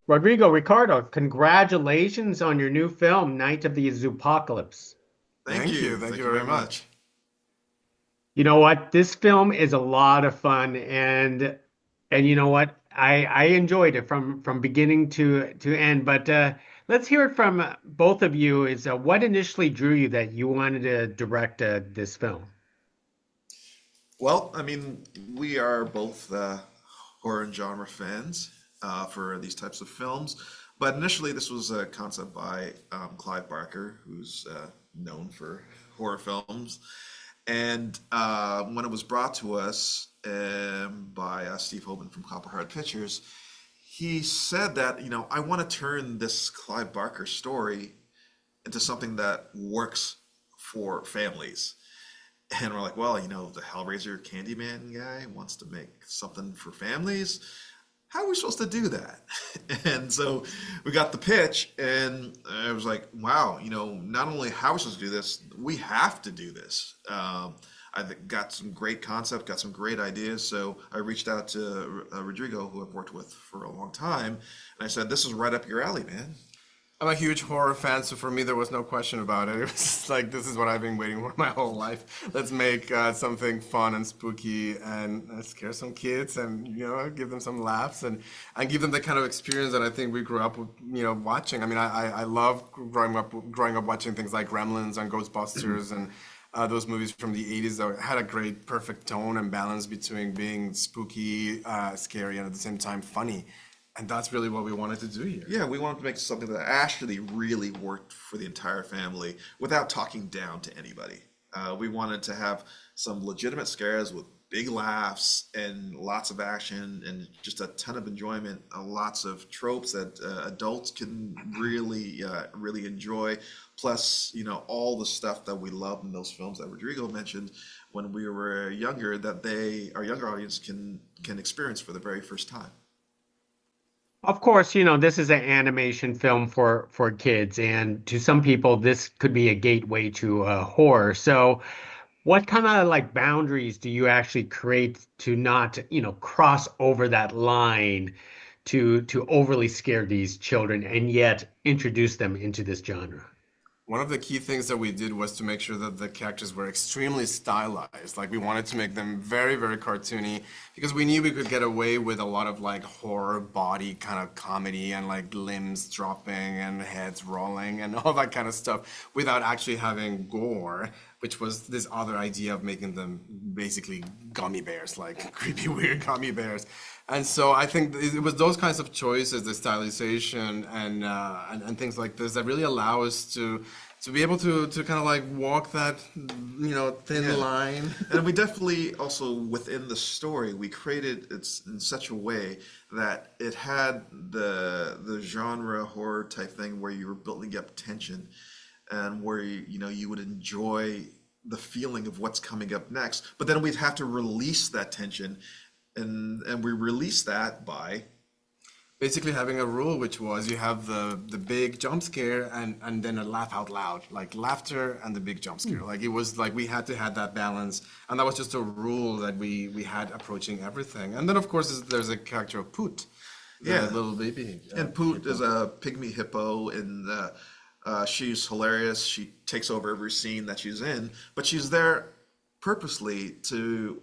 Ricardo, congratulations on your new film, Night of the Zoopocalypse. Thank you. Thank Thank you you very very much. much. You know what? This film is a lot of fun and you know what? I enjoyed it from beginning to end. But let's hear it from both of you. Is what initially drew you that you wanted to direct this film? Well, we are both horror and genre fans for these types of films. But initially, this was a concept by Clive Barker, who's known for horror films. And when it was brought to us by Steve Hoban from Copperheart Pictures, he said that, I want to turn this Clive Barker story into something that works for families. And we're like, well, the Hellraiser Candyman guy wants to make something for families. How are we supposed to do that? And so we got the pitch, and I was like, wow, not only how are we supposed to do this, we have to do this. Got some great concept, got some great ideas. So I reached out to Rodrigo, who I've worked with for a long time, and I said, this is right up your alley, man. I'm a huge horror fan, so for me there was no question about it. It was just like this is what I've been waiting for my whole life. Let's make something fun and spooky and scare some kids and give them some laughs and give them the kind of experience that I think we grew up with, watching. I love growing up watching things like Gremlins and Ghostbusters and those movies from the 80s that had a great perfect tone and balance between being spooky, scary, and at the same time funny. And that's really what we wanted to do here. Yeah, we wanted to make something that actually really worked for the entire family without talking down to anybody. We wanted to have some legitimate scares with big laughs and lots of action and just a ton of enjoyment. Lots of tropes that adults can really enjoy. Plus, all the stuff that we loved in those films that Rodrigo mentioned when we were younger that our younger audience can experience for the very first time. Of course, this is an animation film for kids, and to some people, this could be a gateway to horror. So, what kind of like boundaries do you actually create to not, cross over that line to overly scare these children and yet introduce them into this genre? One of the key things that we did was to make sure that the characters were extremely stylized. Like we wanted to make them very, very cartoony because we knew we could get away with a lot of like horror body kind of comedy and like limbs dropping and heads rolling and all that kind of stuff without actually having gore, which was this other idea of making them basically gummy bears, like creepy, weird gummy bears. And so I think it was those kinds of choices, the stylization and things like this that really allow us to be able to kind of like walk that thin Yeah. line. And we definitely also within the story we created it in such a way that it had the genre horror type thing where you were building up tension and where you would enjoy the feeling of what's coming up next. But then we'd have to release that tension and we release that by Basically having a rule which was you have the big jump scare and then a laugh out loud, like laughter and the big jump scare. Like it was like we had to have that balance, and that was just a rule that we had approaching everything. And then of course there's a character of Poot, the yeah. little baby And Poot is hippo. a pygmy hippo, and she's hilarious. She takes over every scene that she's in, but she's there purposely to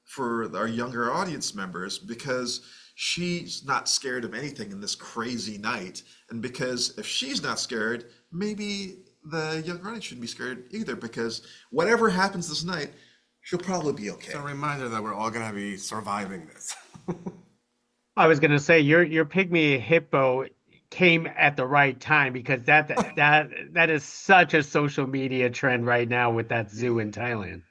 for our younger audience members because she's not scared of anything in this crazy night, and because if she's not scared, maybe the younger audience shouldn't be scared either because whatever happens this night, she'll probably be It's okay. a reminder that we're all gonna be surviving this. I was gonna say your pygmy hippo came at the right time because that is such a social media trend right now with that zoo in Thailand.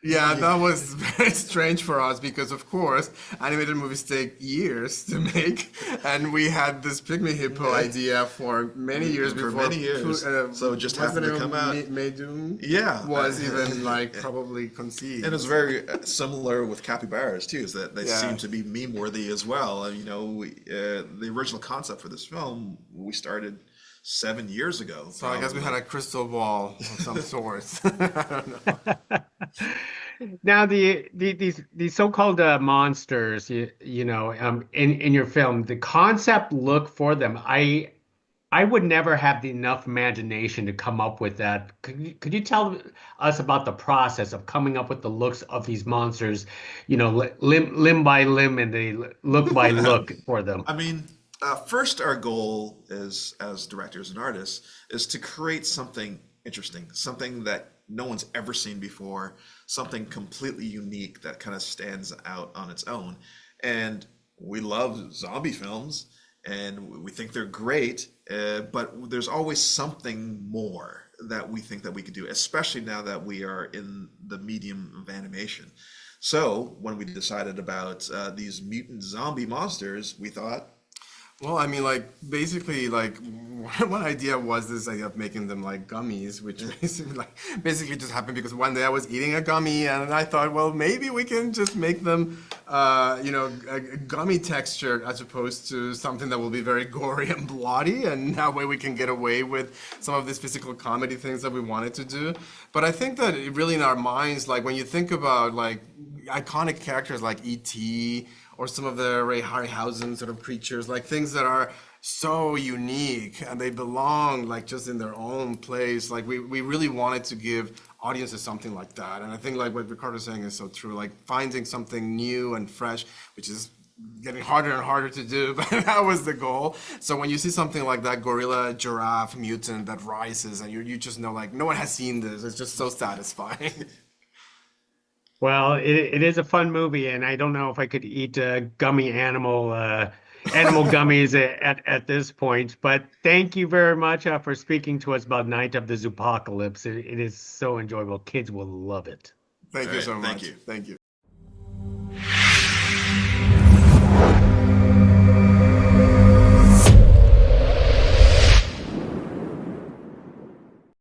Yeah, Yeah. that was very strange for us because, of course, animated movies take years to make, and we had this pygmy hippo idea for many years For before. many years, so it just What's the happened name to come out. of Meidum Yeah, was even like and probably it's conceived. very similar with capybaras too, is that they seem Yeah. to be meme worthy as well. And the original concept for this film we started 7 years ago, So I guess we had probably. a crystal ball of some sorts. I don't know. Now these so-called monsters, in your film, the concept look for them, I would never have enough imagination to come up with that. Could you tell us about the process of coming up with the looks of these monsters, limb by limb and the look by look for them? I mean, first, our goal is, as directors and artists, is to create something interesting, something that no one's ever seen before, something completely unique that kind of stands out on its own. And we love zombie films, and we think they're great, but there's always something more that we think that we could do, especially now that we are in the medium of animation. So when we decided about these mutant zombie monsters, we thought, Well, I mean, like basically, like one idea was this idea of making them like gummies, which basically just happened because one day I was eating a gummy and I thought, well, maybe we can just make them, a gummy texture as opposed to something that will be very gory and bloody, and that way we can get away with some of these physical comedy things that we wanted to do. But I think that it really in our minds, like when you think about like iconic characters like E.T. or some of the Ray Harryhausen sort of creatures, like things that are so unique and they belong like just in their own place. Like we really wanted to give audiences something like that. And I think like what Ricardo's saying is so true, like finding something new and fresh, which is getting harder and harder to do, but that was the goal. So when you see something like that gorilla giraffe mutant that rises and you just know like no one has seen this, it's just so satisfying. Well, it is a fun movie, and I don't know if I could eat gummy animal gummies at this point. But thank you very much for speaking to us about Night of the Zoopocalypse. It is so enjoyable. Kids will love it. Thank all you right, so thank much. you. Thank you.